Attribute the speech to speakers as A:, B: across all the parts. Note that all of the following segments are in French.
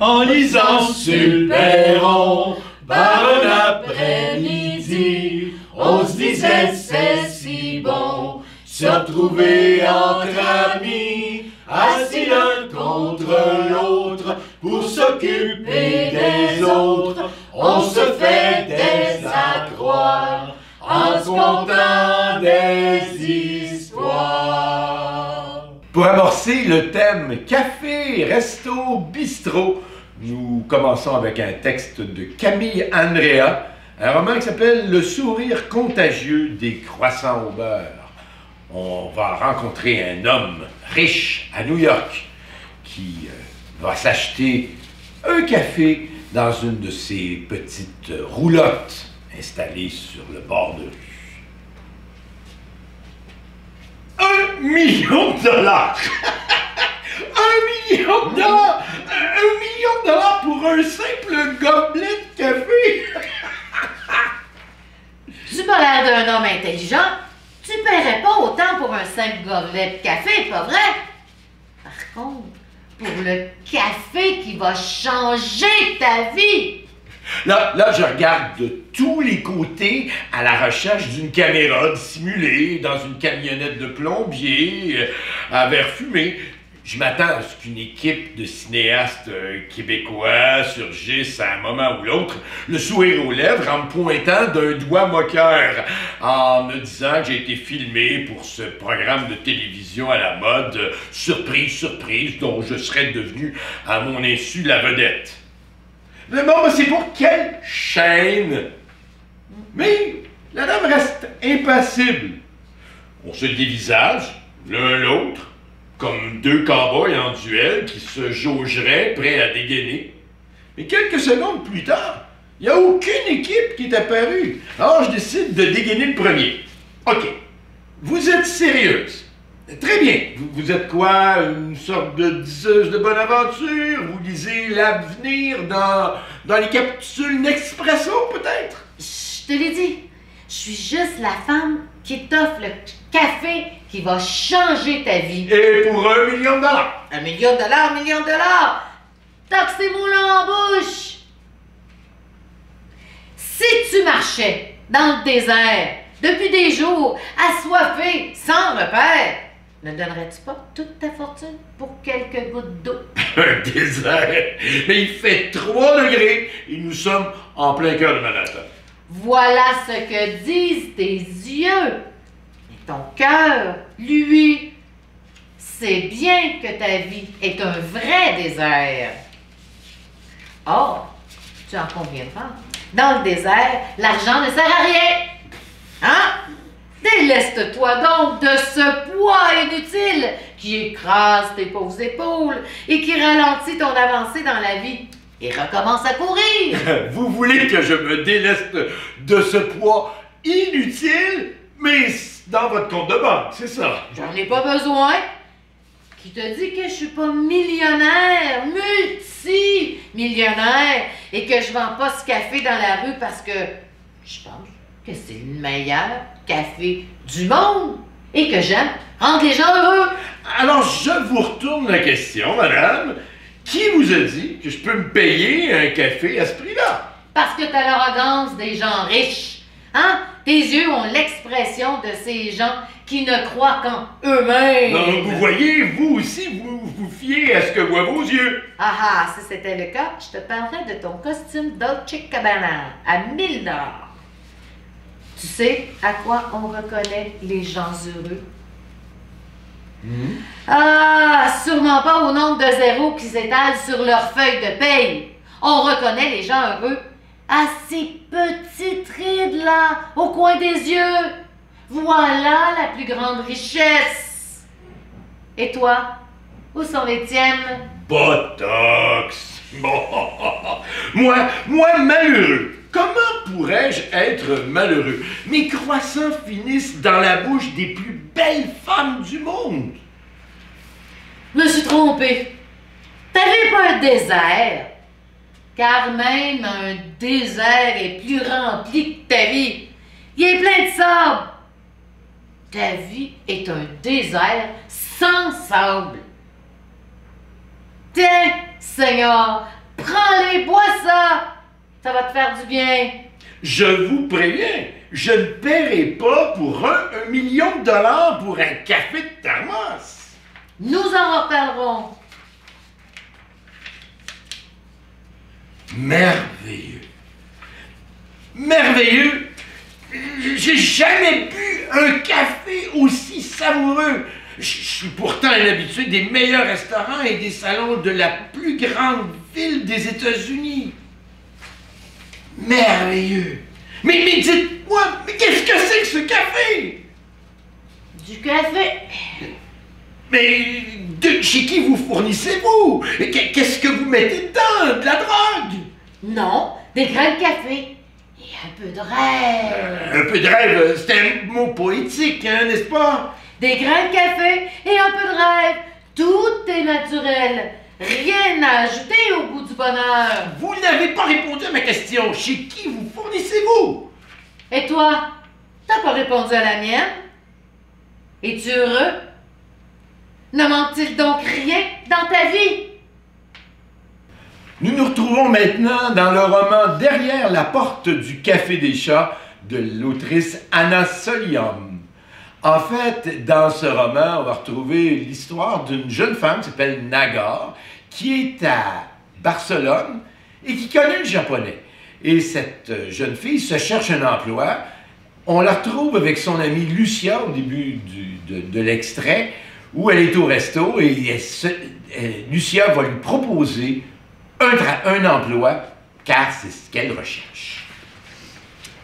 A: en lisant sur le perron, par un après-midi, on se disait c'est si bon, se retrouver entre amis, assis l'un contre l'autre, pour s'occuper des autres, on se fait des accroires, en se contant des histoires.
B: Pour amorcer le thème café, resto, bistrot, nous commençons avec un texte de Camille Andrea, un roman qui s'appelle Le sourire contagieux des croissants au beurre. On va rencontrer un homme riche à New York qui va s'acheter un café dans une de ces petites roulottes installées sur le bord de rue. $1 million! $1 million! $1 million pour un simple gobelet de café!
C: Tu m'as l'air d'un homme intelligent. Tu paierais pas autant pour un simple gobelet de café, pas vrai? Par contre, pour le café qui va changer ta vie.
B: Là, je regarde de tous les côtés à la recherche d'une caméra dissimulée dans une camionnette de plombier à verre fumé. Je m'attends à ce qu'une équipe de cinéastes québécois surgisse à un moment ou l'autre, le sourire aux lèvres, en me pointant d'un doigt moqueur, en me disant que j'ai été filmé pour ce programme de télévision à la mode, surprise, surprise, dont je serais devenu à mon insu la vedette. Mais bon, c'est pour quelle chaîne? Mais la dame reste impassible. On se dévisage, l'un l'autre, comme deux cow-boys en duel qui se jaugeraient prêts à dégainer. Mais quelques secondes plus tard, il n'y a aucune équipe qui est apparue. Alors je décide de dégainer le premier. OK, vous êtes sérieuse. Très bien. Vous êtes quoi? Une sorte de diseuse de bonne aventure? Vous lisez l'avenir dans les capsules Nespresso, peut-être?
C: Je te l'ai dit, je suis juste la femme qui t'offre le café qui va changer ta vie.
B: Et pour $1 million?
C: $1 million, $1 million! Toxez mon en bouche! Si tu marchais dans le désert depuis des jours, assoiffé, sans repère, ne donnerais-tu pas toute ta fortune pour quelques gouttes d'eau?
B: Un désert! Mais il fait 3 degrés et nous sommes en plein cœur de Manhattan.
C: Voilà ce que disent tes yeux. Et ton cœur, lui, sait bien que ta vie est un vrai désert. Or, tu en conviendras, dans le désert, l'argent ne sert à rien. Hein? Déleste-toi donc de ce poids inutile qui écrase tes pauvres épaules et qui ralentit ton avancée dans la vie. Et recommence à courir.
B: Vous voulez que je me déleste de ce poids inutile, mais dans votre compte de banque, c'est ça?
C: J'en ai pas besoin. Qui te dit que je suis pas millionnaire, multimillionnaire, et que je vends pas ce café dans la rue parce que je pense que c'est le meilleur café du monde et que j'aime rendre les gens heureux.
B: Alors, je vous retourne la question, madame. Qui vous a dit que je peux me payer un café à ce prix-là?
C: Parce que t'as l'arrogance des gens riches. Hein? Tes yeux ont l'expression de ces gens qui ne croient qu'en eux-mêmes.
B: Non, vous voyez, vous aussi, vous vous fiez à ce que voient vos yeux.
C: Ah, si c'était le cas, je te parlerais de ton costume Dolce Gabbana à 1000 $. Tu sais à quoi on reconnaît les gens heureux? Ah, sûrement pas au nombre de zéros qui s'étalent sur leur feuille de paye. On reconnaît les gens heureux à ces petites rides là, au coin des yeux. Voilà la plus grande richesse. Et toi, où sont les tiennes?
B: Botox. Moi malheureux. Comment pourrais-je être malheureux? Mes croissants finissent dans la bouche des plus belles femmes du monde.
C: Je me suis trompée. T'avais pas un désert. Car même un désert est plus rempli que ta vie. Il est plein de sable. Ta vie est un désert sans sable. Tiens, Seigneur, Prends-les, bois ça! Ça va te faire du bien.
B: Je vous préviens, je ne paierai pas pour un million de dollars pour un café de thermos.
C: Nous en reparlerons.
B: Merveilleux. Merveilleux. J'ai jamais bu un café aussi savoureux. Je suis pourtant un habitué des meilleurs restaurants et des salons de la plus grande ville des États-Unis. Merveilleux. Mais dites-moi, mais qu'est-ce que c'est que ce café?
C: Du café.
B: Mais chez qui vous fournissez-vous? Qu'est-ce que vous mettez dedans? De la drogue?
C: Non, des grains de café. Et un peu de rêve.
B: Un peu de rêve, c'est un mot poétique, hein, n'est-ce pas?
C: Des grains de café et un peu de rêve. Tout est naturel. Rien à ajouter au goût du bonheur.
B: Vous n'avez pas répondu à ma question. Chez qui vous fournissez-vous?
C: Et toi, t'as pas répondu à la mienne? Es-tu heureux? Ne manque-t-il donc rien dans ta vie?
B: Nous nous retrouvons maintenant dans le roman Derrière la porte du Café des Chats de l'autrice Anna Solium. En fait, dans ce roman, on va retrouver l'histoire d'une jeune femme qui s'appelle Nagar, qui est à Barcelone et qui connaît le japonais. Et cette jeune fille se cherche un emploi. On la retrouve avec son amie Lucia au début de l'extrait, où elle est au resto et Lucia va lui proposer un emploi, car c'est ce qu'elle recherche.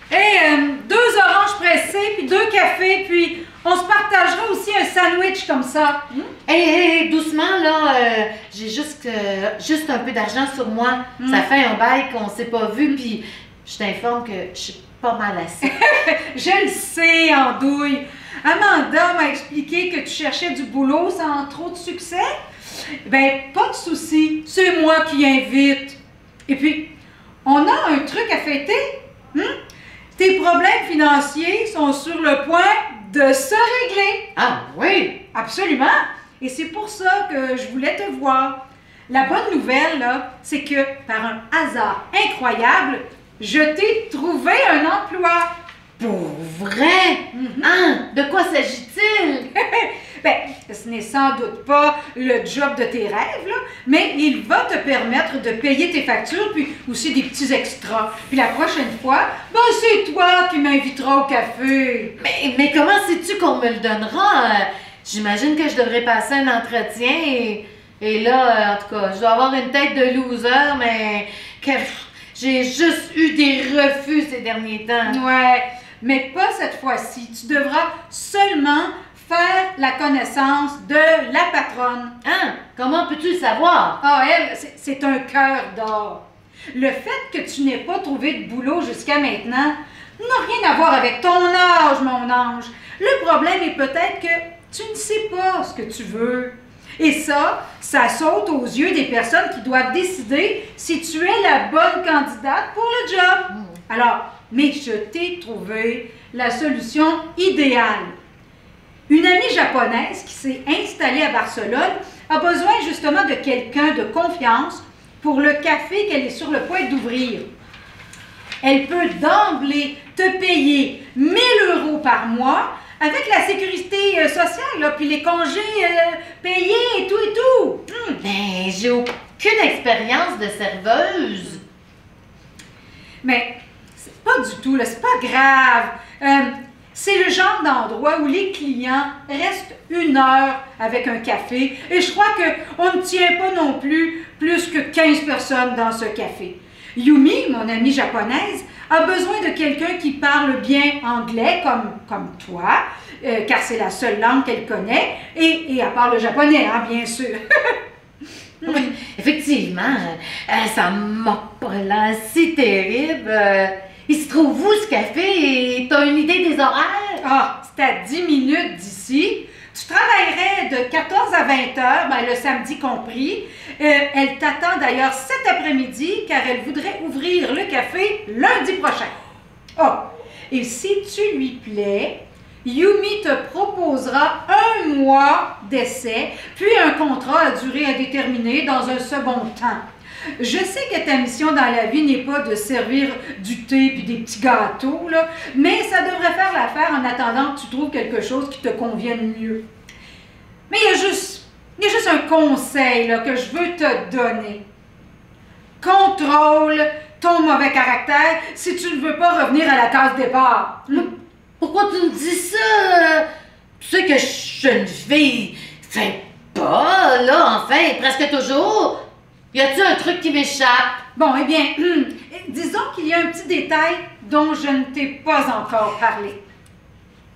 D: Et 2 oranges pressées, puis 2 cafés, puis on se partagera aussi un sandwich comme ça.
C: Hé, doucement, là, j'ai juste un peu d'argent sur moi. Ça fait un bail qu'on s'est pas vu, puis je t'informe que je suis pas mal assise.
D: Je le sais, Andouille. Amanda m'a expliqué que tu cherchais du boulot sans trop de succès. Ben, pas de souci, c'est moi qui invite. Et puis, on a un truc à fêter. Tes problèmes financiers sont sur le point de se régler.
C: Ah oui?
D: Absolument. Et c'est pour ça que je voulais te voir. La bonne nouvelle, là, c'est que par un hasard incroyable, je t'ai trouvé un emploi.
C: Pour vrai? Hein? De quoi s'agit-il?
D: Ben, ce n'est sans doute pas le job de tes rêves, là, mais il va te permettre de payer tes factures, puis aussi des petits extras. Puis la prochaine fois, ben c'est toi qui m'inviteras au café.
C: Mais comment sais-tu qu'on me le donnera? J'imagine que je devrais passer un entretien et là, en tout cas, je dois avoir une tête de loser, mais que j'ai juste eu des refus ces derniers temps.
D: Ouais, mais pas cette fois-ci. Tu devras seulement faire la connaissance de la patronne.
C: Hein? Comment peux-tu le savoir?
D: Ah, elle, c'est un cœur d'or. Le fait que tu n'aies pas trouvé de boulot jusqu'à maintenant n'a rien à voir avec ton âge, mon ange. Le problème est peut-être que tu ne sais pas ce que tu veux. Et ça saute aux yeux des personnes qui doivent décider si tu es la bonne candidate pour le job. Alors, mais je t'ai trouvé la solution idéale. Une amie japonaise qui s'est installée à Barcelone a besoin justement de quelqu'un de confiance pour le café qu'elle est sur le point d'ouvrir. Elle peut d'emblée te payer 1 000 € par mois avec la sécurité sociale, là, puis les congés payés et tout.
C: Ben, j'ai aucune expérience de serveuse.
D: Mais c'est pas du tout, là, c'est pas grave. C'est le genre d'endroit où les clients restent 1 heure avec un café et je crois qu'on ne tient pas non plus que 15 personnes dans ce café. Yumi, mon amie japonaise, a besoin de quelqu'un qui parle bien anglais comme toi, car c'est la seule langue qu'elle connaît, et elle parle le japonais, hein, bien sûr.
C: Oui, effectivement, ça m'a pas l'air si terrible. Il se trouve où ce café et t'as une idée des horaires?
D: Ah, c'est à 10 minutes d'ici. Tu travaillerais de 14 à 20 heures, ben, le samedi compris. Elle t'attend d'ailleurs cet après-midi car elle voudrait ouvrir le café lundi prochain. Oh, et si tu lui plais, Yumi te proposera 1 mois d'essai, puis un contrat à durée indéterminée dans un second temps. Je sais que ta mission dans la vie n'est pas de servir du thé puis des petits gâteaux, là, mais ça devrait faire l'affaire en attendant que tu trouves quelque chose qui te convienne mieux. Mais il y a juste un conseil là, que je veux te donner. Contrôle ton mauvais caractère si tu ne veux pas revenir à la case départ.
C: Pourquoi tu me dis ça? Tu sais que je suis une fille. Fais pas, là, enfin, presque toujours. Y a-t-il un truc qui m'échappe?
D: Bon, eh bien, disons qu'il y a un petit détail dont je ne t'ai pas encore parlé.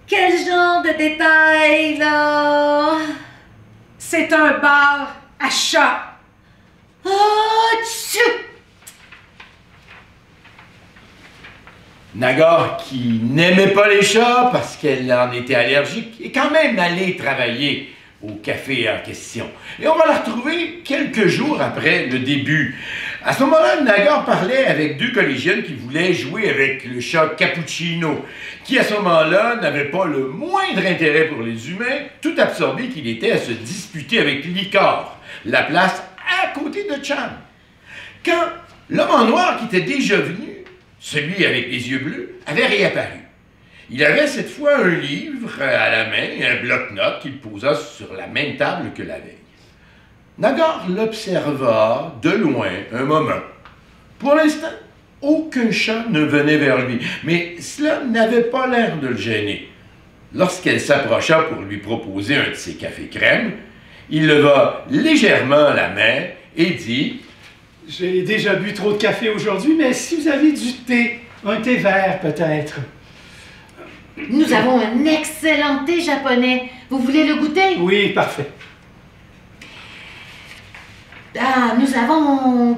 C: Quel genre de détail, là?
D: C'est un bar à chat.
C: Oh, tchou!
B: Nagar, qui n'aimait pas les chats parce qu'elle en était allergique, est quand même allée travailler au café en question. Et on va la retrouver quelques jours après le début. À ce moment-là, Nagar parlait avec deux collégiennes qui voulaient jouer avec le chat Cappuccino, qui à ce moment-là n'avait pas le moindre intérêt pour les humains, tout absorbé qu'il était à se disputer avec Licor, la place à côté de Chan. Quand l'homme en noir qui était déjà venu, celui avec les yeux bleus, avait réapparu. Il avait cette fois un livre à la main et un bloc-notes qu'il posa sur la même table que la veille. Nagar l'observa de loin un moment. Pour l'instant, aucun chat ne venait vers lui, mais cela n'avait pas l'air de le gêner. Lorsqu'elle s'approcha pour lui proposer un de ses cafés crème, il leva légèrement la main et dit «
E: J'ai déjà bu trop de café aujourd'hui, mais si vous avez du thé, un thé vert peut-être. »
C: Nous avons un excellent thé japonais. Vous voulez le goûter?
E: Oui, parfait.
C: Ah, nous n'avons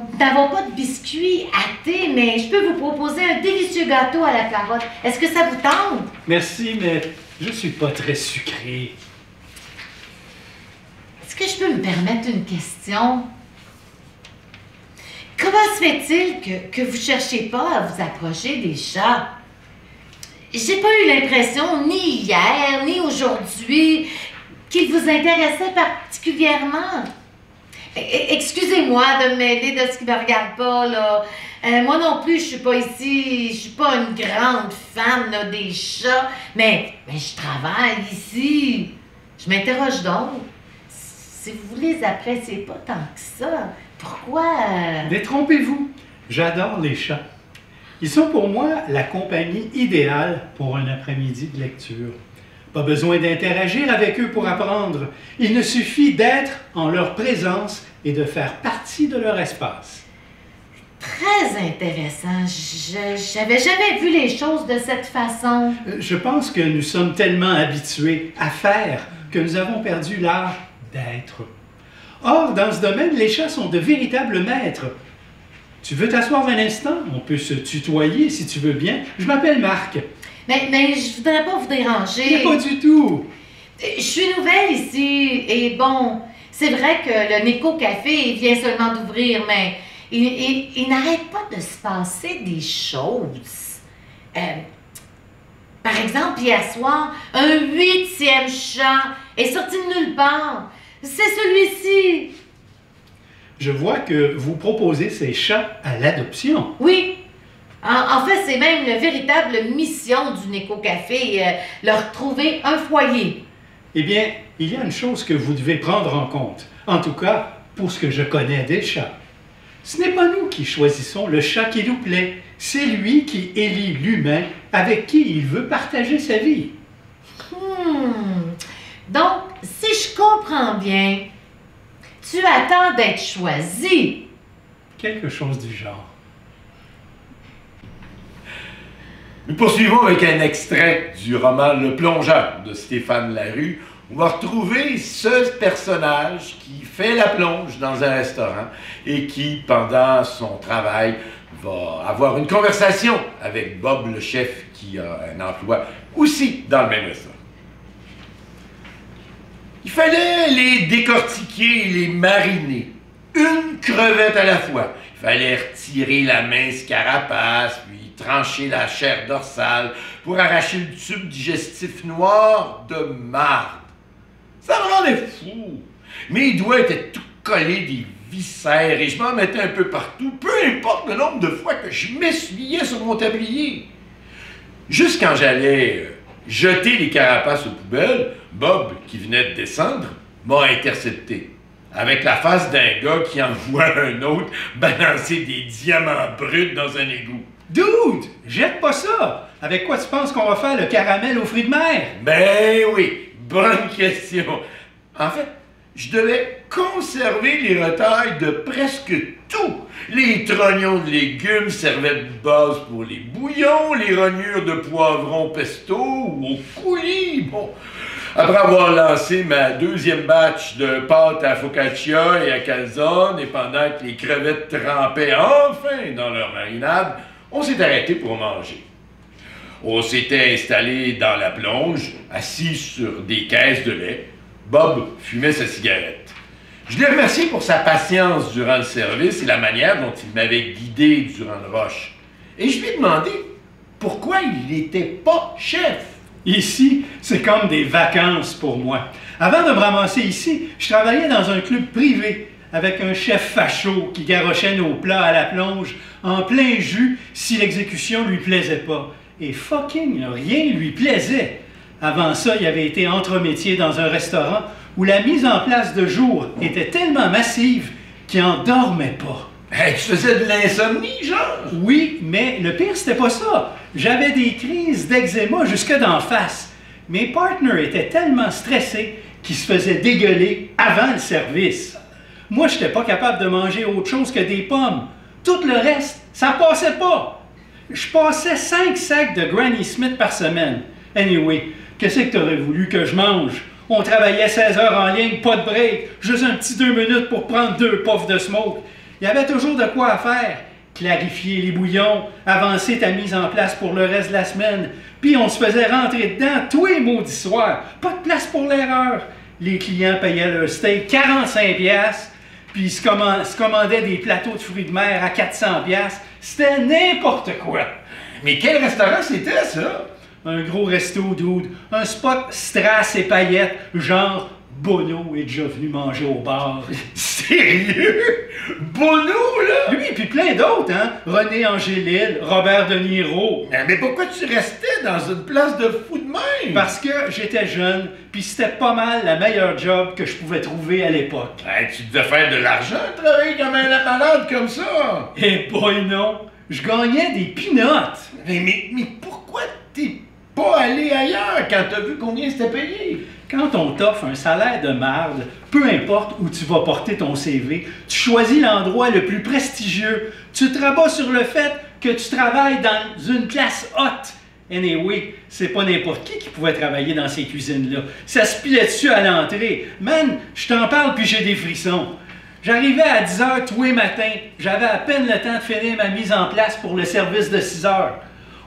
C: pas de biscuits à thé, mais je peux vous proposer un délicieux gâteau à la carotte. Est-ce que ça vous tente?
E: Merci, mais je suis pas très sucré.
C: Est-ce que je peux me permettre une question? Comment se fait-il que vous ne cherchez pas à vous approcher des chats? J'ai pas eu l'impression, ni hier, ni aujourd'hui, qu'ils vous intéressaient particulièrement. Excusez-moi de me mêler de ce qui ne me regarde pas, là. Moi non plus, je suis pas ici, je suis pas une grande fan là, des chats, mais je travaille ici. Je m'interroge donc. Si vous les appréciez pas tant que ça, pourquoi...
E: Détrompez-vous, j'adore les chats. Ils sont pour moi la compagnie idéale pour un après-midi de lecture. Pas besoin d'interagir avec eux pour apprendre. Il ne suffit d'être en leur présence et de faire partie de leur espace.
C: Très intéressant. J'avais jamais vu les choses de cette façon.
E: Je pense que nous sommes tellement habitués à faire que nous avons perdu l'art d'être. Or, dans ce domaine, les chats sont de véritables maîtres. Tu veux t'asseoir un instant? On peut se tutoyer si tu veux bien. Je m'appelle Marc.
C: Mais je voudrais pas vous déranger.
E: Mais pas du tout.
C: Je suis nouvelle ici et bon, c'est vrai que le Neko Café vient seulement d'ouvrir, mais il n'arrête pas de se passer des choses. Par exemple, hier soir, un 8e chat est sorti de nulle part. C'est celui-ci.
E: Je vois que vous proposez ces chats à l'adoption.
C: Oui. En fait, c'est même la véritable mission du Neko Café, leur trouver un foyer.
E: Eh bien, il y a une chose que vous devez prendre en compte. En tout cas, pour ce que je connais des chats. Ce n'est pas nous qui choisissons le chat qui nous plaît. C'est lui qui élit l'humain avec qui il veut partager sa vie.
C: Donc, si je comprends bien, tu attends d'être choisi.
E: Quelque chose du genre.
B: Nous poursuivons avec un extrait du roman Le Plongeur de Stéphane Larue. On va retrouver ce personnage qui fait la plonge dans un restaurant et qui, pendant son travail, va avoir une conversation avec Bob le chef qui a un emploi aussi dans le même restaurant. Il fallait les décortiquer et les mariner, une crevette à la fois. Il fallait retirer la mince carapace, puis trancher la chair dorsale pour arracher le tube digestif noir de marde. Ça me rendait fou. Mes doigts étaient tout collés des viscères et je m'en mettais un peu partout, peu importe le nombre de fois que je m'essuyais sur mon tablier. Juste quand j'allais jeter les carapaces aux poubelles, Bob, qui venait de descendre, m'a intercepté. Avec la face d'un gars qui envoie un autre balancer des diamants bruts dans un égout.
E: Dude, jette pas ça! Avec quoi tu penses qu'on va faire le caramel aux fruits de mer?
B: Ben oui, bonne question. En fait, je devais conserver les retailles de presque tout. Les trognons de légumes servaient de base pour les bouillons, les rognures de poivron pesto ou au coulis. Bon. Après avoir lancé ma deuxième batch de pâtes à focaccia et à calzone, et pendant que les crevettes trempaient enfin dans leur marinade, on s'est arrêté pour manger. On s'était installé dans la plonge, assis sur des caisses de lait. Bob fumait sa cigarette. Je l'ai remercié pour sa patience durant le service et la manière dont il m'avait guidé durant le rush. Et je lui ai demandé pourquoi il n'était pas chef.
E: Ici, c'est comme des vacances pour moi. Avant de me ramasser ici, je travaillais dans un club privé avec un chef facho qui garochait nos plats à la plonge en plein jus si l'exécution lui plaisait pas. Et fucking rien lui plaisait. Avant ça, il avait été entremétier dans un restaurant où la mise en place de jour était tellement massive qu'il n'en dormait pas.
B: Hey, tu faisais de l'insomnie, genre?
E: Oui, mais le pire, c'était pas ça. J'avais des crises d'eczéma jusque d'en face. Mes partners étaient tellement stressés qu'ils se faisaient dégueuler avant le service. Moi, j'étais pas capable de manger autre chose que des pommes. Tout le reste, ça passait pas. Je passais 5 sacs de Granny Smith par semaine. Anyway, qu'est-ce que t'aurais voulu que je mange? On travaillait 16 heures en ligne, pas de break, juste un petit 2 minutes pour prendre 2 puffs de smoke. Il y avait toujours de quoi à faire. Clarifier les bouillons, avancer ta mise en place pour le reste de la semaine. Puis on se faisait rentrer dedans tous les maudits soirs. Pas de place pour l'erreur. Les clients payaient leur steak 45$, puis ils se commandaient des plateaux de fruits de mer à 400$. C'était n'importe quoi.
B: Mais quel restaurant c'était, ça?
E: Un gros resto, dude. Un spot strass et paillettes, genre Bono est déjà venu manger au bar.
B: Sérieux? Bono, là?
E: Lui, puis plein d'autres, hein? René Angélil, Robert De Niro.
B: Mais pourquoi tu restais dans une place de fou de même?
E: Parce que j'étais jeune, puis c'était pas mal la meilleure job que je pouvais trouver à l'époque.
B: Hey, tu devais faire de l'argent, travailler comme un malade comme ça.
E: Eh boy, non! Je gagnais des peanuts!
B: Mais pourquoi t'es pas allé ailleurs quand t'as vu combien c'était payé?
E: Quand on t'offre un salaire de marde, peu importe où tu vas porter ton CV, tu choisis l'endroit le plus prestigieux. Tu te rabats sur le fait que tu travailles dans une classe haute. Anyway, c'est pas n'importe qui pouvait travailler dans ces cuisines-là. Ça se pilait dessus à l'entrée. Man, je t'en parle puis j'ai des frissons. J'arrivais à 10h tous les matins. J'avais à peine le temps de finir ma mise en place pour le service de 6h.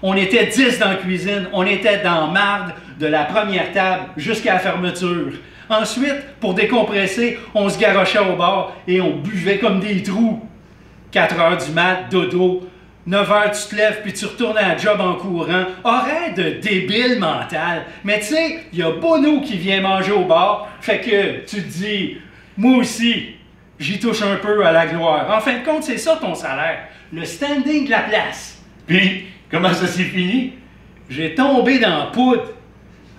E: On était 10 dans la cuisine. On était dans marde de la première table jusqu'à la fermeture. Ensuite, pour décompresser, on se garochait au bar et on buvait comme des trous. 4h du mat, dodo. 9h, tu te lèves puis tu retournes à la job en courant. Horaire de débile mental. Mais tu sais, il y a Bono qui vient manger au bar. Fait que tu te dis, moi aussi, j'y touche un peu à la gloire. En fin de compte, c'est ça ton salaire. Le standing de la place.
B: Puis, comment ça s'est fini?
E: J'ai tombé dans la poudre.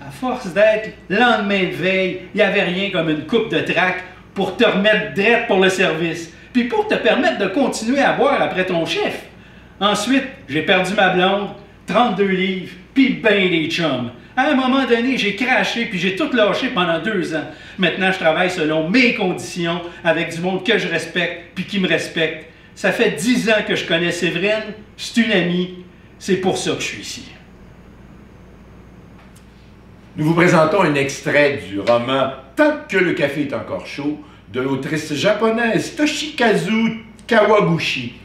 E: À force d'être lendemain de veille, il n'y avait rien comme une coupe de trac pour te remettre drette pour le service. Puis pour te permettre de continuer à boire après ton chef. Ensuite, j'ai perdu ma blonde, 32 livres, puis ben des chums. À un moment donné, j'ai craché puis j'ai tout lâché pendant 2 ans. Maintenant, je travaille selon mes conditions, avec du monde que je respecte puis qui me respecte. Ça fait 10 ans que je connais Séverine, c'est une amie, c'est pour ça que je suis ici.
B: Nous vous présentons un extrait du roman « Tant que le café est encore chaud » de l'autrice japonaise Toshikazu Kawaguchi.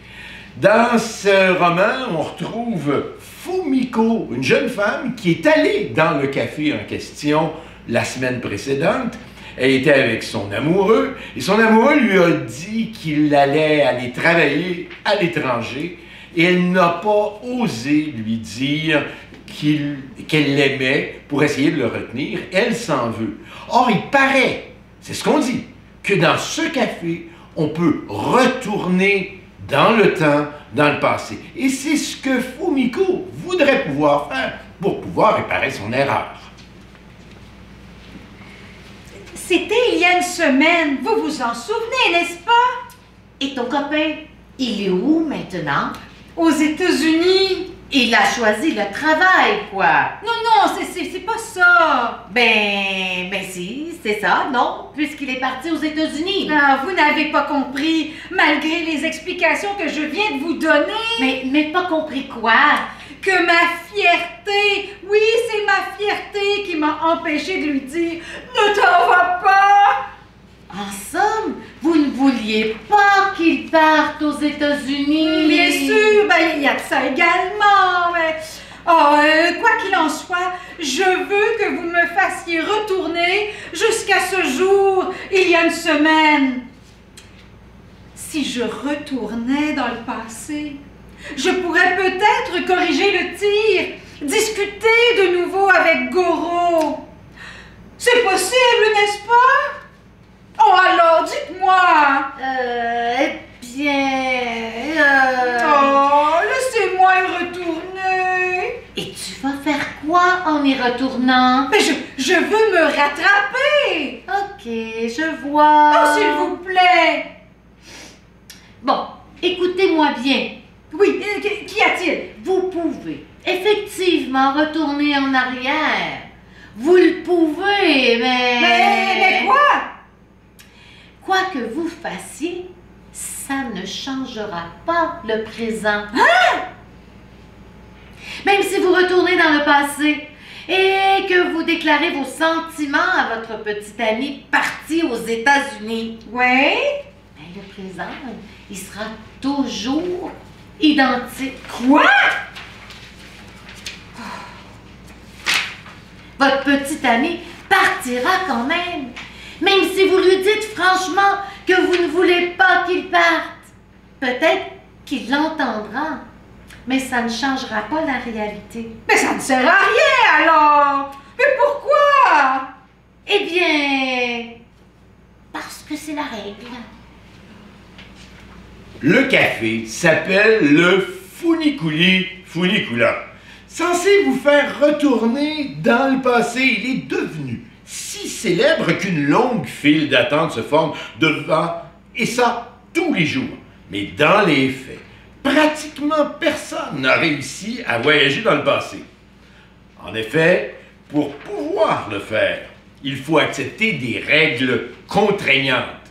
B: Dans ce roman, on retrouve Fumiko, une jeune femme qui est allée dans le café en question la semaine précédente. Elle était avec son amoureux et son amoureux lui a dit qu'il allait aller travailler à l'étranger et elle n'a pas osé lui dire qu'elle l'aimait pour essayer de le retenir. Elle s'en veut. Or, il paraît, c'est ce qu'on dit, que dans ce café, on peut retourner dans le temps, dans le passé. Et c'est ce que Fumiko voudrait pouvoir faire pour pouvoir réparer son erreur.
D: C'était il y a une semaine. Vous vous en souvenez, n'est-ce pas?
C: Et ton copain, il est où maintenant?
D: Aux États-Unis.
C: Il a choisi le travail, quoi.
D: Non, c'est pas ça.
C: Ben si, c'est ça, non? Puisqu'il est parti aux États-Unis.
D: Ah, vous n'avez pas compris, malgré les explications que je viens de vous donner.
C: Mais pas compris quoi?
D: Que ma fierté, oui, c'est ma fierté qui m'a empêché de lui dire « Ne t'en vas pas !»
C: En somme, vous ne vouliez pas qu'il parte aux États-Unis?
D: Bien sûr, ben il y a de ça également, mais... quoi qu'il en soit, je veux que vous me fassiez retourner jusqu'à ce jour, il y a une semaine. Si je retournais dans le passé, je pourrais peut-être corriger le tir, discuter de nouveau avec Goro. C'est possible, n'est-ce pas? Oh, alors, dites-moi! Oh, laissez-moi y retourner!
C: Et tu vas faire quoi en y retournant?
D: Mais je veux me rattraper!
C: Ok, je vois.
D: Oh, s'il vous plaît!
C: Bon, écoutez-moi bien.
D: Oui, qu'y a-t-il?
C: Vous pouvez effectivement retourner en arrière. Vous le pouvez,
D: Mais quoi?
C: Quoi que vous fassiez, ça ne changera pas le présent. Même si vous retournez dans le passé et que vous déclarez vos sentiments à votre petit ami parti aux États-Unis,
D: Oui?
C: ben, le présent, il sera toujours identique.
D: Quoi?
C: Votre petit ami partira quand même si vous lui dites franchement que vous ne voulez pas qu'il parte. Peut-être qu'il l'entendra, mais ça ne changera pas la réalité.
D: Mais ça ne sert à rien alors! Mais pourquoi?
C: Eh bien, parce que c'est la règle.
B: Le café s'appelle le Funiculi Funicula. Censé vous faire retourner dans le passé, il est devenu si célèbre qu'une longue file d'attente se forme devant, et ça tous les jours. Mais dans les faits, pratiquement personne n'a réussi à voyager dans le passé. En effet, pour pouvoir le faire, il faut accepter des règles contraignantes.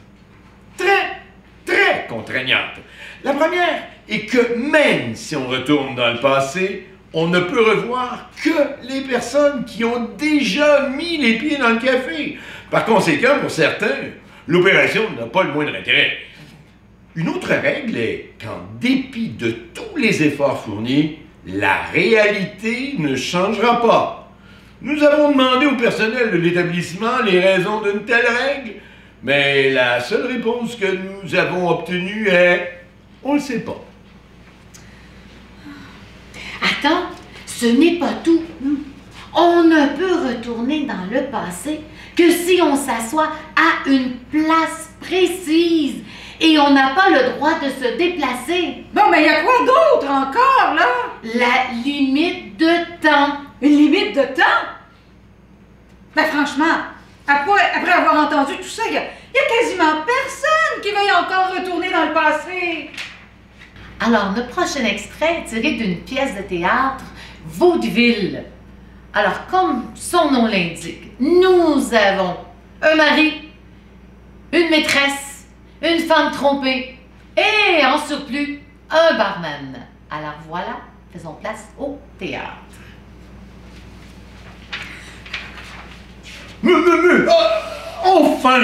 B: Très contraignantes. La première est que même si on retourne dans le passé, on ne peut revoir que les personnes qui ont déjà mis les pieds dans le café. Par conséquent, pour certains, l'opération n'a pas le moindre intérêt. Une autre règle est qu'en dépit de tous les efforts fournis, la réalité ne changera pas. Nous avons demandé au personnel de l'établissement les raisons d'une telle règle, mais la seule réponse que nous avons obtenue est « on ne le sait pas ».
C: Attends, ce n'est pas tout. On ne peut retourner dans le passé que si on s'assoit à une place précise et on n'a pas le droit de se déplacer.
D: Bon, mais il y a quoi d'autre encore, là?
C: La limite de temps.
D: Une limite de temps? Ben franchement, après avoir entendu tout ça, il y a quasiment personne qui veuille encore retourner dans le passé.
C: Alors, notre prochain extrait est tiré d'une pièce de théâtre, Vaudeville. Alors, comme son nom l'indique, nous avons un mari, une maîtresse, une femme trompée et, en surplus, un barman. Alors voilà, faisons place au théâtre.
B: Enfin,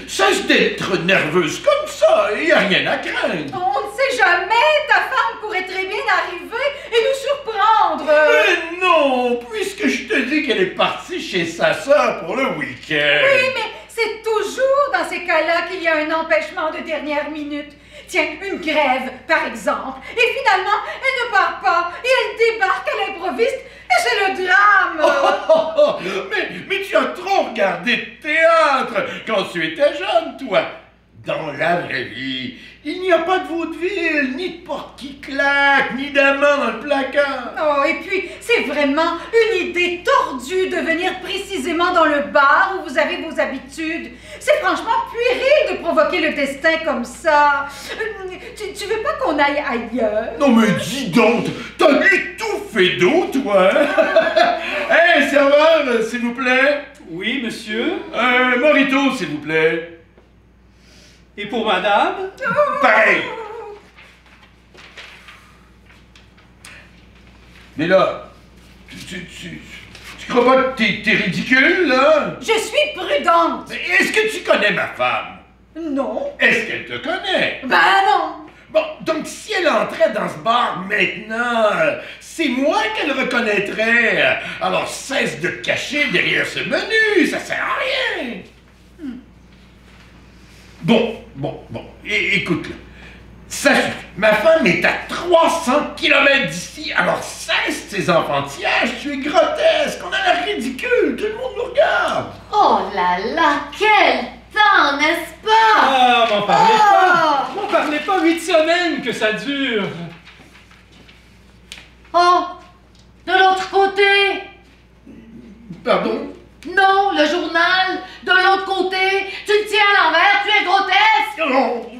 B: cesse d'être nerveuse comme ça, il n'y a rien à craindre.
D: On ne sait jamais, ta femme pourrait très bien arriver et nous surprendre.
B: Mais non, puisque je te dis qu'elle est partie chez sa sœur pour le week-end.
D: Oui, mais c'est toujours dans ces cas-là qu'il y a un empêchement de dernière minute. Tiens, une grève, par exemple. Et finalement, elle ne part pas et elle débarque à l'improviste et c'est le drame.
B: Mais tu as trop regardé de théâtre quand tu étais jeune, toi. Dans la vraie vie, il n'y a pas de vaudeville, ni de porte qui claque, ni d'amant dans le placard.
D: Oh, et puis, c'est vraiment une idée tordue de venir précisément dans le bar où vous avez vos habitudes. C'est franchement puéril de provoquer le destin comme ça. Tu veux pas qu'on aille ailleurs?
B: Non mais dis donc, t'as lu tout fait d'eau, toi, hein? Hey, serveur, s'il vous plaît.
E: Oui, monsieur.
B: Un mojito, s'il vous plaît.
E: Et pour madame?
B: Pareil. Mais là, tu crois pas que t'es ridicule, là?
D: Je suis prudente.
B: Mais est-ce que tu connais ma femme?
D: Non.
B: Est-ce qu'elle te connaît?
D: Ben non.
B: Bon, donc si elle entrait dans ce bar maintenant, c'est moi qu'elle reconnaîtrait. Alors cesse de te cacher derrière ce menu, ça sert à rien. Bon. Écoute, là. Ça suffit. Ma femme est à 300 km d'ici, alors cesse tes enfantillages, tu es grotesque, on a l'air ridicule, tout le monde nous regarde.
C: Oh là là, quel temps, n'est-ce pas?
E: Ah, m'en parlez pas!
C: Oh!
E: M'en parlez pas, 8 semaines que ça dure!
C: Oh! De l'autre côté!
B: Pardon?
C: Non, le journal! De l'autre côté! Tu le tiens à l'envers, tu es grotesque!
B: Non,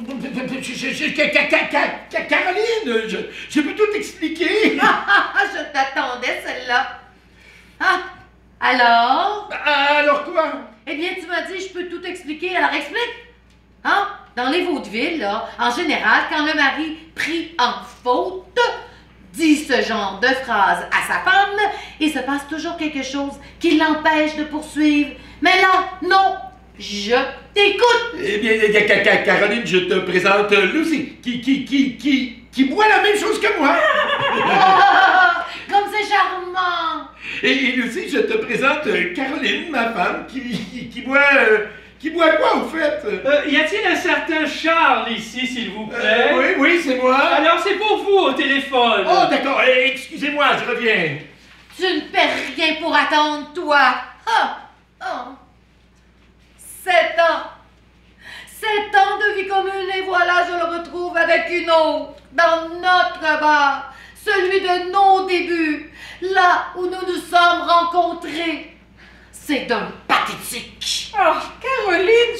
B: Caroline, je peux tout expliquer.
C: Je t'attendais, celle-là. Ah! Alors?
B: Alors quoi?
C: Eh bien, tu m'as dit, je peux tout expliquer, alors explique! Hein? Dans les vaudevilles, là, en général, quand le mari pris en faute dit ce genre de phrase à sa femme, il se passe toujours quelque chose qui l'empêche de poursuivre. Mais là, non! Je t'écoute!
B: Eh bien, Caroline, je te présente Lucy, qui boit la même chose que moi.
C: Ah, comme c'est charmant!
B: Et Lucy, je te présente Caroline, ma femme, qui boit quoi, au fait?
E: Y a-t-il un certain Charles ici, s'il vous plaît?
B: Oui, c'est moi.
E: Alors, c'est pour vous au téléphone.
B: Oh, d'accord, excusez-moi, je reviens.
C: Tu ne perds rien pour attendre, toi! Ah! Oh. 7 ans! 7 ans de vie commune et voilà, je le retrouve avec une autre, dans notre bar, celui de nos débuts, là où nous nous sommes rencontrés. C'est d'un pathétique.
D: Oh, Caroline,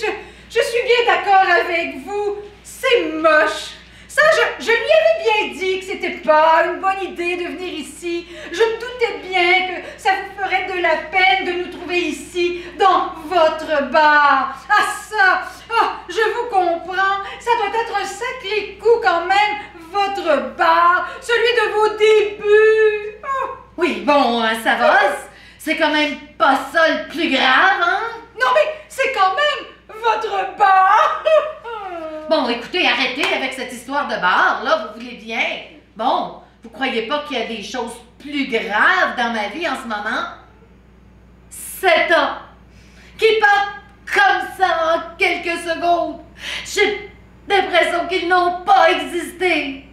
D: je suis bien d'accord avec vous. C'est moche. Ça, je lui avais bien dit que c'était pas une bonne idée de venir ici. Je me doutais bien que ça vous ferait de la peine de nous trouver ici, dans votre bar. Ah ça, oh, je vous comprends. Ça doit être un sacré coup quand même, votre bar, celui de vos débuts. Oh.
C: Oui, bon, ça va. C'est quand même pas ça le plus grave, hein?
D: Non, mais c'est quand même votre bar.
C: Bon, écoutez, arrêtez avec cette histoire de bar, là, vous voulez bien. Bon, vous croyez pas qu'il y a des choses plus graves dans ma vie en ce moment? 7 ans, qui partent comme ça en quelques secondes. J'ai l'impression qu'ils n'ont pas existé.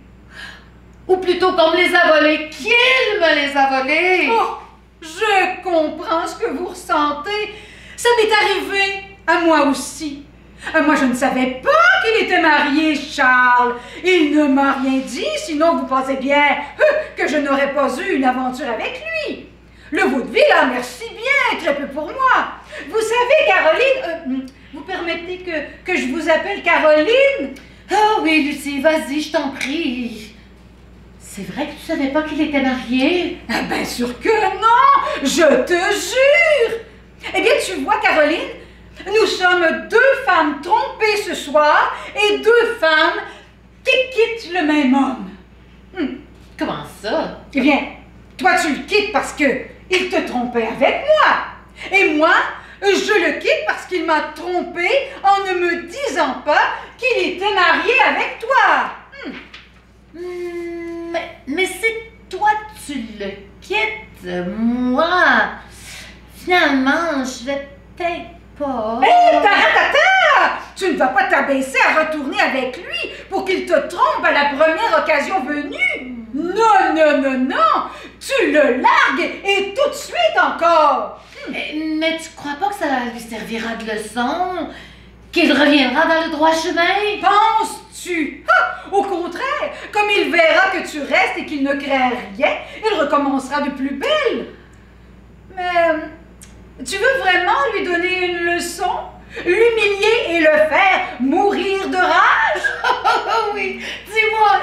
C: Ou plutôt qu'on me les a volés, qu'il me les a volés.
D: Oh, je comprends ce que vous ressentez. Ça m'est arrivé à moi aussi. Moi, je ne savais pas qu'il était marié, Charles. Il ne m'a rien dit, sinon vous pensez bien que je n'aurais pas eu une aventure avec lui. Le vaudeville, ah, merci bien, très peu pour moi. Vous savez, Caroline, vous permettez que je vous appelle Caroline?
C: Oh oui, Lucie, vas-y, je t'en prie. C'est vrai que tu savais pas qu'il était marié?
D: Ah, bien sûr que non, je te jure. Eh bien, tu vois, Caroline, nous sommes 2 femmes trompées ce soir et 2 femmes qui quittent le même homme.
C: Comment ça?
D: Eh bien, toi tu le quittes parce que il te trompait avec moi. Et moi, je le quitte parce qu'il m'a trompée en ne me disant pas qu'il était marié avec toi.
C: Mais si toi tu le quittes, moi, finalement, je vais peut-être pas.
D: Hé, taratata! Tu ne vas pas t'abaisser à retourner avec lui pour qu'il te trompe à la première occasion venue. Non, non, non, non! Tu le largues et tout de suite encore.
C: Mais tu crois pas que ça lui servira de leçon? qu'il reviendra dans le droit chemin?
D: Penses-tu? Au contraire, comme il verra que tu restes et qu'il ne craint rien, il recommencera de plus belle. Mais tu veux vraiment lui donner une leçon? L'humilier et le faire mourir de rage?
C: Oui, dis-moi.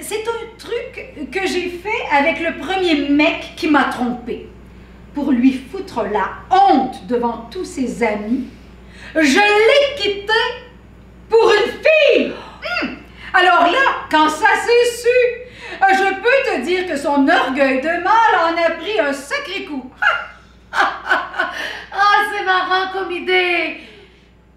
D: C'est un truc que j'ai fait avec le premier mec qui m'a trompé. Pour lui foutre la honte devant tous ses amis, je l'ai quitté pour une fille! Alors là, quand ça s'est su, je peux te dire que son orgueil de mâle en a pris un sacré coup.
C: Ah, c'est marrant comme idée.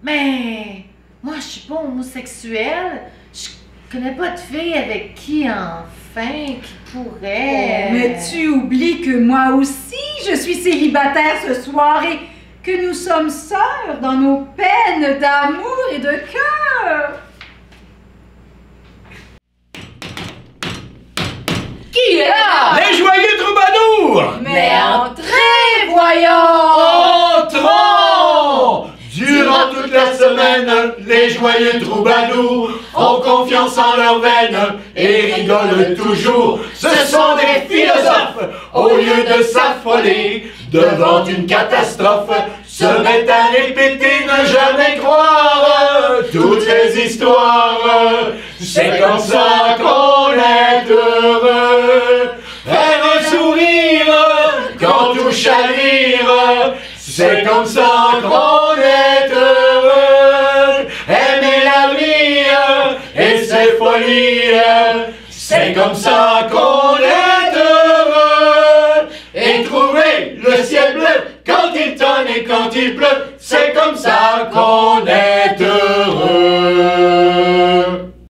C: Mais moi, je suis pas homosexuelle. Je connais pas de fille avec qui, enfin, qui pourrait...
D: Oh, mais tu oublies que moi aussi, je suis célibataire ce soir et que nous sommes sœurs dans nos peines d'amour et de cœur.
C: Qui est là?
B: Les joyeux troubadours!
C: Mais entrez, voyons!
A: Entrons! Durant toute la semaine, les joyeux troubadours ont confiance en leurs veines et rigolent toujours. Ce sont des philosophes, au lieu de s'affoler devant une catastrophe, se mettent à répéter, ne jamais croire toutes les histoires. C'est comme ça qu'on est heureux. Faire un sourire quand tout chavire, c'est comme ça qu'on est heureux. Aimer la vie et ses folies, c'est comme ça qu'on est heureux. Et trouver le ciel bleu quand il tonne et quand il pleut, c'est comme ça qu'on